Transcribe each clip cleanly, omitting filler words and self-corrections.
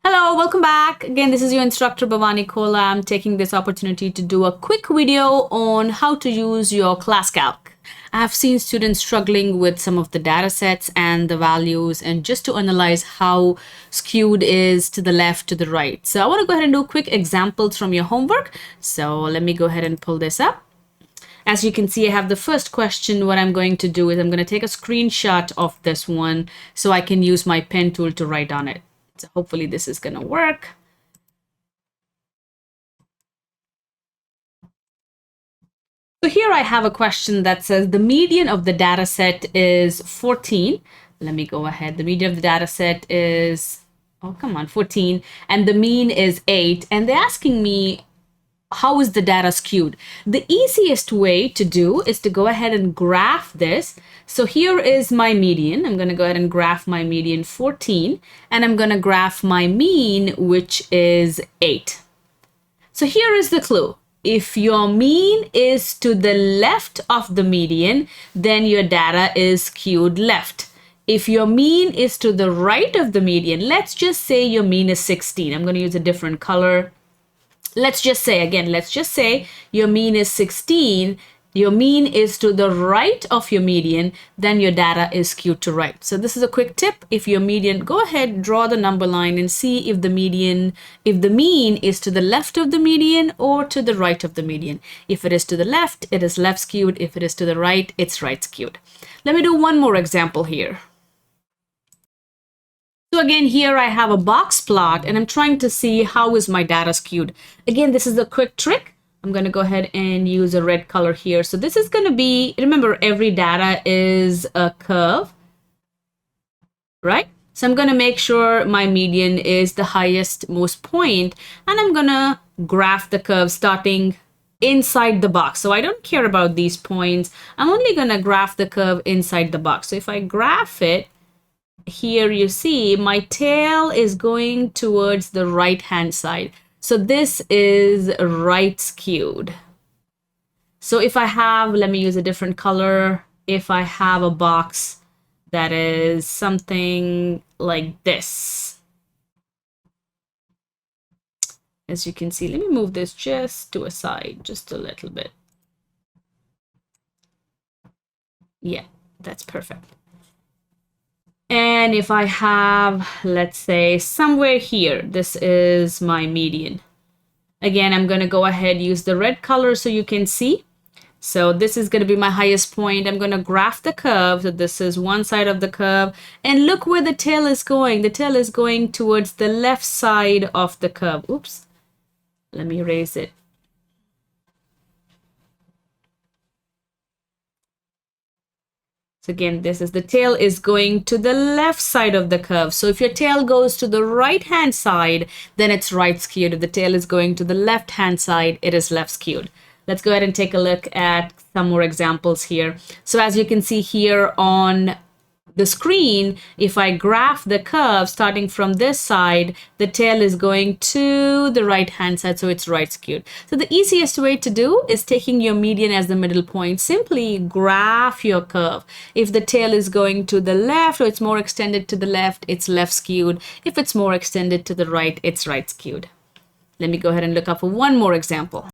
Hello, welcome back. Again, this is your instructor Bhavani Kola. I'm taking this opportunity to do a quick video on how to use your classcalc. I have seen students struggling with some of the data sets and the values and just to analyze how skewed is to the left, to the right. So I want to go ahead and do quick examples from your homework. So let me go ahead and pull this up. As you can see, I have the first question. What I'm going to do is I'm going to take a screenshot of this one so I can use my pen tool to write on it. So hopefully this is going to work. So here I have a question that says the median of the data set is 14. Let me go ahead. The median of the data set is, 14. And the mean is 8. And they're asking me, how is the data skewed? The easiest way to do is to go ahead and graph this. So here is my median. I'm going to go ahead and graph my median 14, and I'm going to graph my mean, which is 8. So here is the clue. If your mean is to the left of the median, then your data is skewed left. If your mean is to the right of the median, let's just say your mean is 16. I'm going to use a different color. Let's just say your mean is 16, your mean is to the right of your median, then your data is skewed to right. So this is a quick tip. If your median, go ahead, draw the number line and see if the mean is to the left of the median or to the right of the median. If it is to the left, it is left skewed. If it is to the right, it's right skewed. Let me do one more example here. So again, here I have a box plot and I'm trying to see how is my data skewed. Again, this is a quick trick. I'm going to go ahead and use a red color here. So this is going to be, remember, every data is a curve, right? So I'm going to make sure my median is the highest most point, and I'm going to graph the curve starting inside the box. So I don't care about these points. I'm only going to graph the curve inside the box. So if I graph it, here you see my tail is going towards the right hand side. So this is right skewed. So if I have, let me use a different color. If I have a box that is something like this, as you can see, let me move this just to a side, just a little bit. Yeah, that's perfect. And if I have, let's say, somewhere here, this is my median. Again, I'm going to go ahead, use the red color so you can see. So this is going to be my highest point. I'm going to graph the curve. So this is one side of the curve. And look where the tail is going. The tail is going towards the left side of the curve. Oops. Let me erase it. So again, this is the tail is going to the left side of the curve. So if your tail goes to the right hand side, then it's right skewed. If the tail is going to the left hand side, it is left skewed. Let's go ahead and take a look at some more examples here. So as you can see here on the screen, if I graph the curve starting from this side, the tail is going to the right hand side, so it's right skewed. So the easiest way to do is taking your median as the middle point. Simply graph your curve. If the tail is going to the left or it's more extended to the left, it's left skewed. If it's more extended to the right, it's right skewed. Let me go ahead and look up for one more example.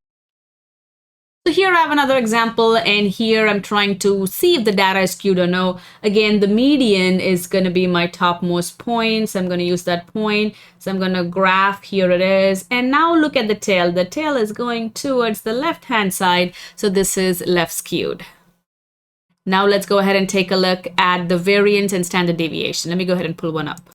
So here I have another example, and here I'm trying to see if the data is skewed or no. Again, the median is going to be my topmost point, so I'm going to use that point. So I'm going to graph, here it is. And now look at the tail. The tail is going towards the left-hand side, so this is left skewed. Now let's go ahead and take a look at the variance and standard deviation. Let me go ahead and pull one up.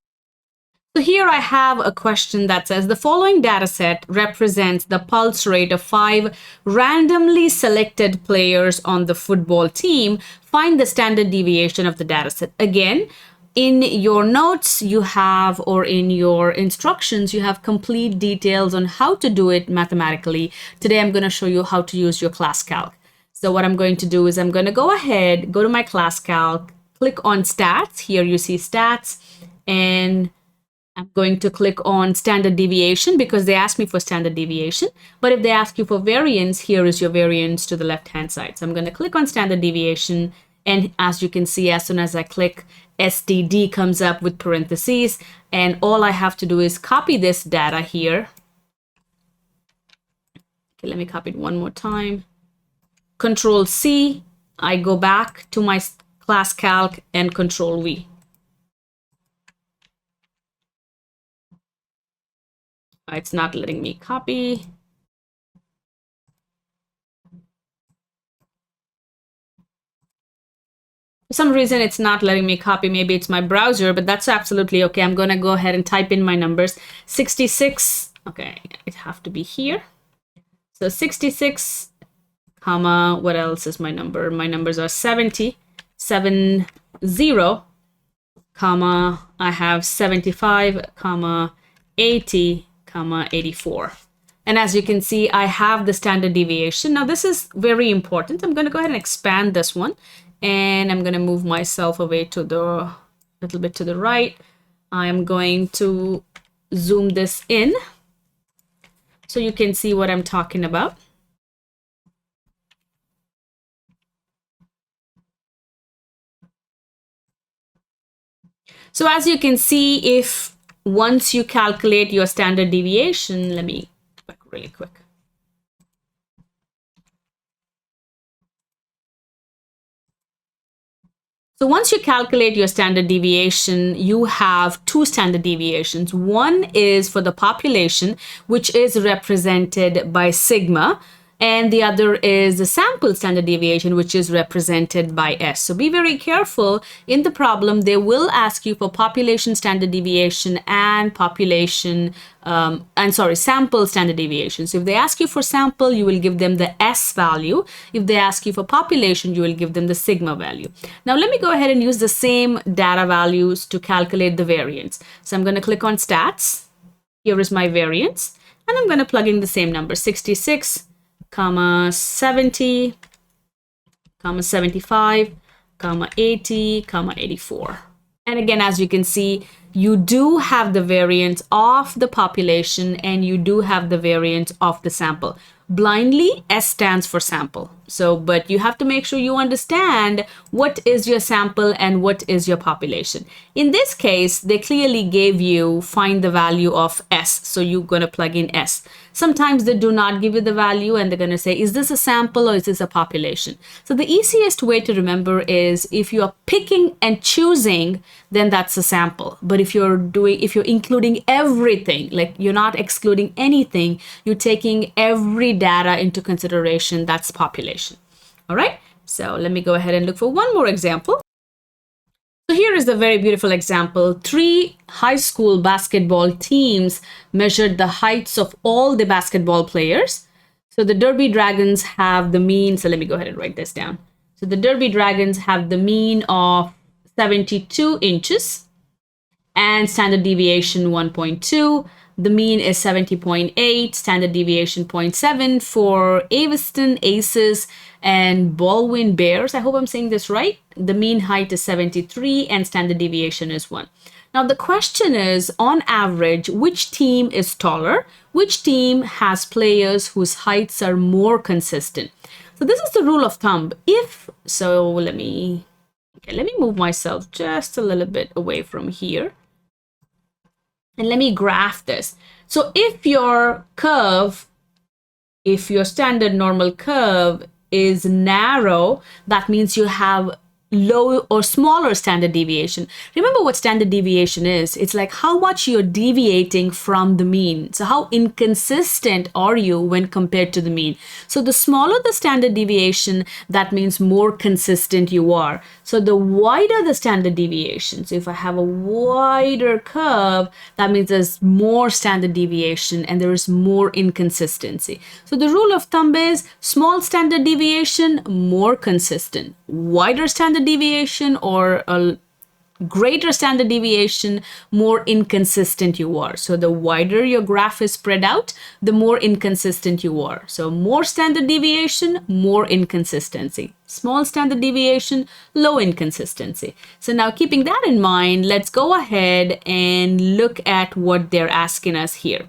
So here I have a question that says the following data set represents the pulse rate of 5 randomly selected players on the football team. Find the standard deviation of the data set. Again, in your notes you have, or in your instructions, you have complete details on how to do it mathematically. Today I'm going to show you how to use your classcalc. So what I'm going to do is I'm going to go ahead, go to my classcalc, click on stats. Here you see stats, and I'm going to click on standard deviation because they asked me for standard deviation. But if they ask you for variance, here is your variance to the left hand side. So I'm going to click on standard deviation. And as you can see, as soon as I click, STD comes up with parentheses. And all I have to do is copy this data here. Okay, let me copy it one more time. Control C, I go back to my class calc and Control V. It's not letting me copy. For some reason, it's not letting me copy. Maybe it's my browser, but that's absolutely okay. I'm going to go ahead and type in my numbers. 66. Okay, it have to be here. So 66, comma, what else is my number? My numbers are 70, 70, comma, I have 75, comma, 80, comma, 84. And as you can see, I have the standard deviation. Now, this is very important. I'm going to go ahead and expand this one. And I'm going to move myself away to the little bit to the right. I'm going to zoom this in so you can see what I'm talking about. So as you can see, if once you calculate your standard deviation, let me back really quick. So once you calculate your standard deviation, you have two standard deviations. One is for the population, which is represented by sigma, and the other is the sample standard deviation, which is represented by S. So be very careful. In the problem, they will ask you for population standard deviation and sample standard deviation. So if they ask you for sample, you will give them the S value. If they ask you for population, you will give them the sigma value. Now let me go ahead and use the same data values to calculate the variance. So I'm going to click on stats. Here is my variance, and I'm going to plug in the same number, 66, comma 70, comma 75, comma 80, comma 84. And again, as you can see, you do have the variance of the population and you do have the variance of the sample. Blindly, S stands for sample. So, but you have to make sure you understand what is your sample and what is your population. In this case, they clearly gave you find the value of S. So you're going to plug in S. Sometimes they do not give you the value and they're going to say, is this a sample or is this a population? So the easiest way to remember is if you are picking and choosing, then that's a sample. But if you're including everything, like you're not excluding anything, you're taking every data into consideration, that's population. All right. So let me go ahead and look for one more example. So here is a very beautiful example. 3 high school basketball teams measured the heights of all the basketball players. So the Derby Dragons have the mean. So let me go ahead and write this down. So the Derby Dragons have the mean of 72 inches and standard deviation 1.2. The mean is 70.8, standard deviation 0.7 for Aveston Aces and Baldwin Bears. I hope I'm saying this right. The mean height is 73 and standard deviation is 1. Now the question is, on average, which team is taller? Which team has players whose heights are more consistent? So this is the rule of thumb. Let me move myself just a little bit away from here. And let me graph this. So if your standard normal curve is narrow, that means you have low or smaller standard deviation. Remember what standard deviation is. It's like how much you're deviating from the mean. So how inconsistent are you when compared to the mean? So the smaller the standard deviation, that means more consistent you are. So the wider the standard deviation. So if I have a wider curve, that means there's more standard deviation and there is more inconsistency. So the rule of thumb is small standard deviation, more consistent. Wider standard deviation or a greater standard deviation, more inconsistent you are. So the wider your graph is spread out, the more inconsistent you are. So more standard deviation, more inconsistency. Small standard deviation, low inconsistency. So now keeping that in mind, let's go ahead and look at what they're asking us here.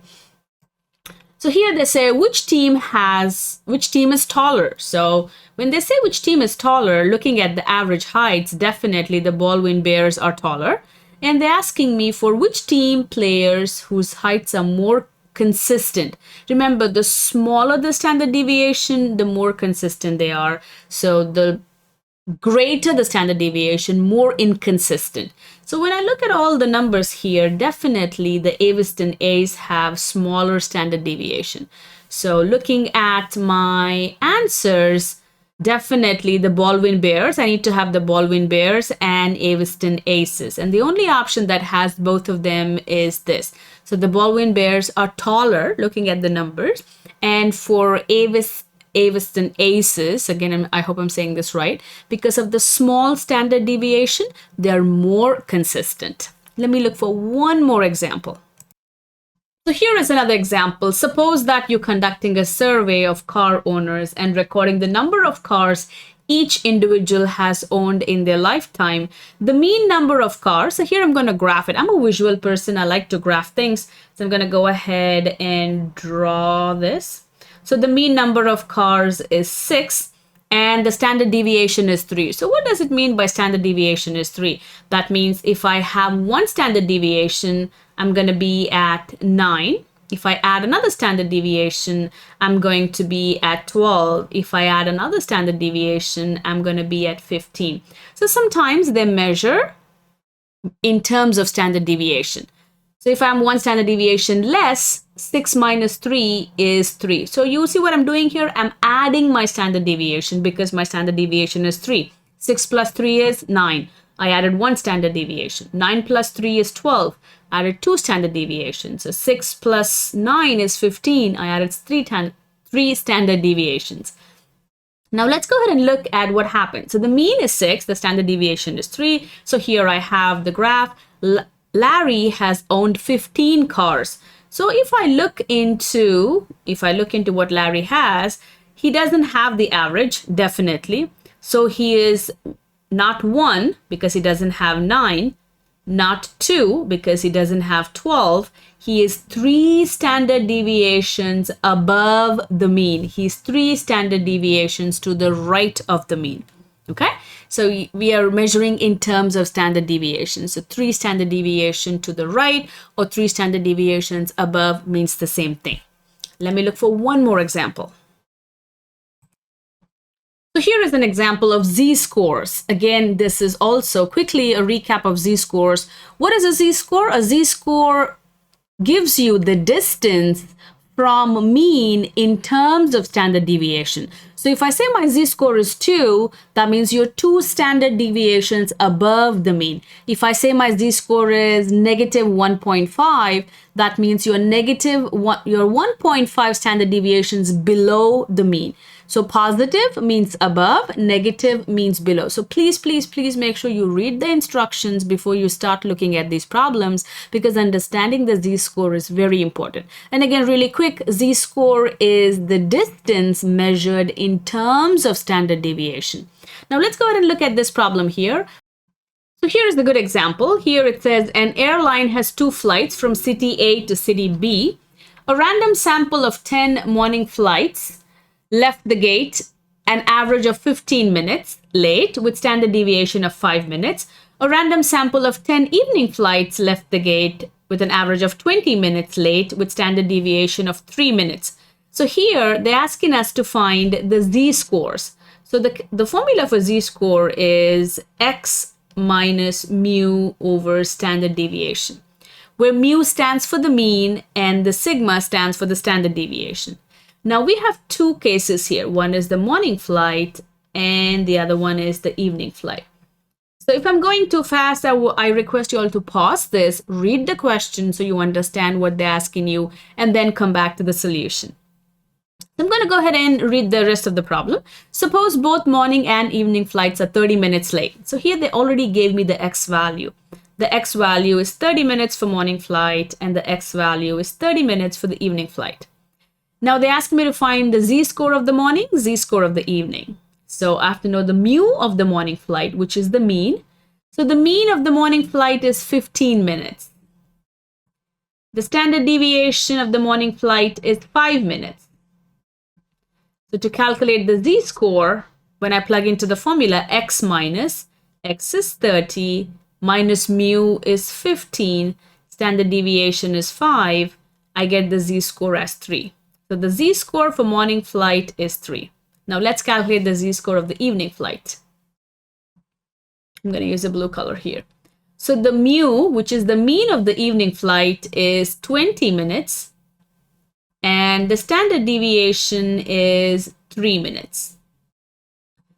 So here they say which team is taller. So when they say which team is taller, looking at the average heights, definitely the Baldwin Bears are taller. And they're asking me for which team players whose heights are more consistent. Remember, the smaller the standard deviation, the more consistent they are. So the greater the standard deviation, more inconsistent. So when I look at all the numbers here, definitely the Aviston A's have smaller standard deviation. So looking at my answers, definitely the Baldwin Bears. I need to have the Baldwin Bears and Aviston Aces. And the only option that has both of them is this. So the Baldwin Bears are taller, looking at the numbers. And for Aviston Aces, again, I hope I'm saying this right, because of the small standard deviation, they're more consistent. Let me look for one more example. So here is another example. Suppose that you're conducting a survey of car owners and recording the number of cars each individual has owned in their lifetime. The mean number of cars, so here I'm going to graph it. I'm a visual person. I like to graph things. So I'm going to go ahead and draw this. So the mean number of cars is 6 and the standard deviation is 3. So what does it mean by standard deviation is 3? That means if I have one standard deviation, I'm going to be at 9. If I add another standard deviation, I'm going to be at 12. If I add another standard deviation, I'm going to be at 15. So sometimes they measure in terms of standard deviation. So if I'm one standard deviation less, 6 minus 3 is 3. So you see what I'm doing here? I'm adding my standard deviation because my standard deviation is 3. 6 plus 3 is 9. I added one standard deviation. 9 plus 3 is 12. I added two standard deviations. So 6 plus 9 is 15. I added three standard deviations. Now let's go ahead and look at what happened. So the mean is 6. The standard deviation is 3. So here I have the graph. Larry has owned 15 cars. So if I look into what Larry has, he doesn't have the average, definitely. So he is not 1 because he doesn't have 9, not 2 because he doesn't have 12. He is 3 standard deviations above the mean. He's 3 standard deviations to the right of the mean. Okay, so we are measuring in terms of standard deviation. So 3 standard deviation to the right or 3 standard deviations above means the same thing. Let me look for one more example. So here is an example of z-scores. Again, this is also quickly a recap of z-scores. What is a z-score? A z-score gives you the distance from mean in terms of standard deviation. So if I say my z-score is 2, that means you're 2 standard deviations above the mean. If I say my z-score is negative 1.5, that means you're 1.5 standard deviations below the mean. So positive means above, negative means below. So please, please, please make sure you read the instructions before you start looking at these problems, because understanding the z-score is very important. And again, really quick, z-score is the distance measured in terms of standard deviation. Now let's go ahead and look at this problem here. So here is the good example. Here it says an airline has 2 flights from city A to city B. A random sample of 10 morning flights left the gate an average of 15 minutes late with standard deviation of 5 minutes. A random sample of 10 evening flights left the gate with an average of 20 minutes late with standard deviation of 3 minutes. So here they're asking us to find the z-scores. So the formula for z-score is x minus mu over standard deviation, where mu stands for the mean and the sigma stands for the standard deviation. Now we have 2 cases here. One is the morning flight and the other one is the evening flight. So if I'm going too fast, I request you all to pause this, read the question so you understand what they're asking you, and then come back to the solution. I'm going to go ahead and read the rest of the problem. Suppose both morning and evening flights are 30 minutes late. So here they already gave me the x value. The x value is 30 minutes for morning flight and the x value is 30 minutes for the evening flight. Now they asked me to find the z-score of the morning, z-score of the evening. So I have to know the mu of the morning flight, which is the mean. So the mean of the morning flight is 15 minutes. The standard deviation of the morning flight is 5 minutes. So to calculate the z-score, when I plug into the formula, x minus, x is 30, minus mu is 15, standard deviation is 5, I get the z-score as 3. So the z-score for morning flight is 3. Now let's calculate the z-score of the evening flight. I'm going to use a blue color here. So the mu, which is the mean of the evening flight, is 20 minutes. And the standard deviation is 3 minutes.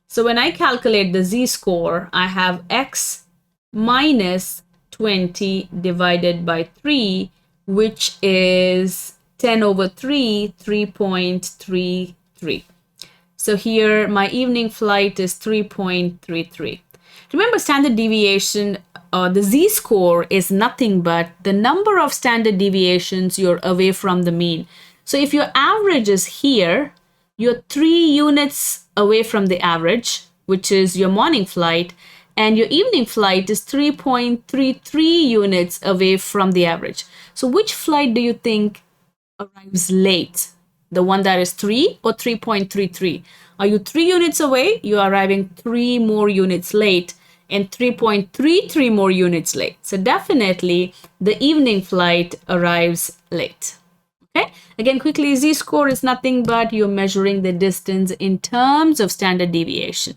So when I calculate the z-score, I have x minus 20 divided by 3, which is 10 over 3, 3.33. So here my evening flight is 3.33. Remember, standard deviation, the z-score is nothing but the number of standard deviations you're away from the mean. So if your average is here, you're 3 units away from the average, which is your morning flight, and your evening flight is 3.33 units away from the average. So which flight do you think arrives late? The one that is 3 or 3.33? Are you 3 units away? You're arriving 3 more units late and 3.33 more units late. So definitely the evening flight arrives late. Okay, again, quickly, z-score is nothing but you're measuring the distance in terms of standard deviation.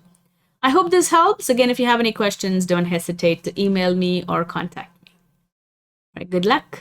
I hope this helps. Again, if you have any questions, don't hesitate to email me or contact me. All right, good luck.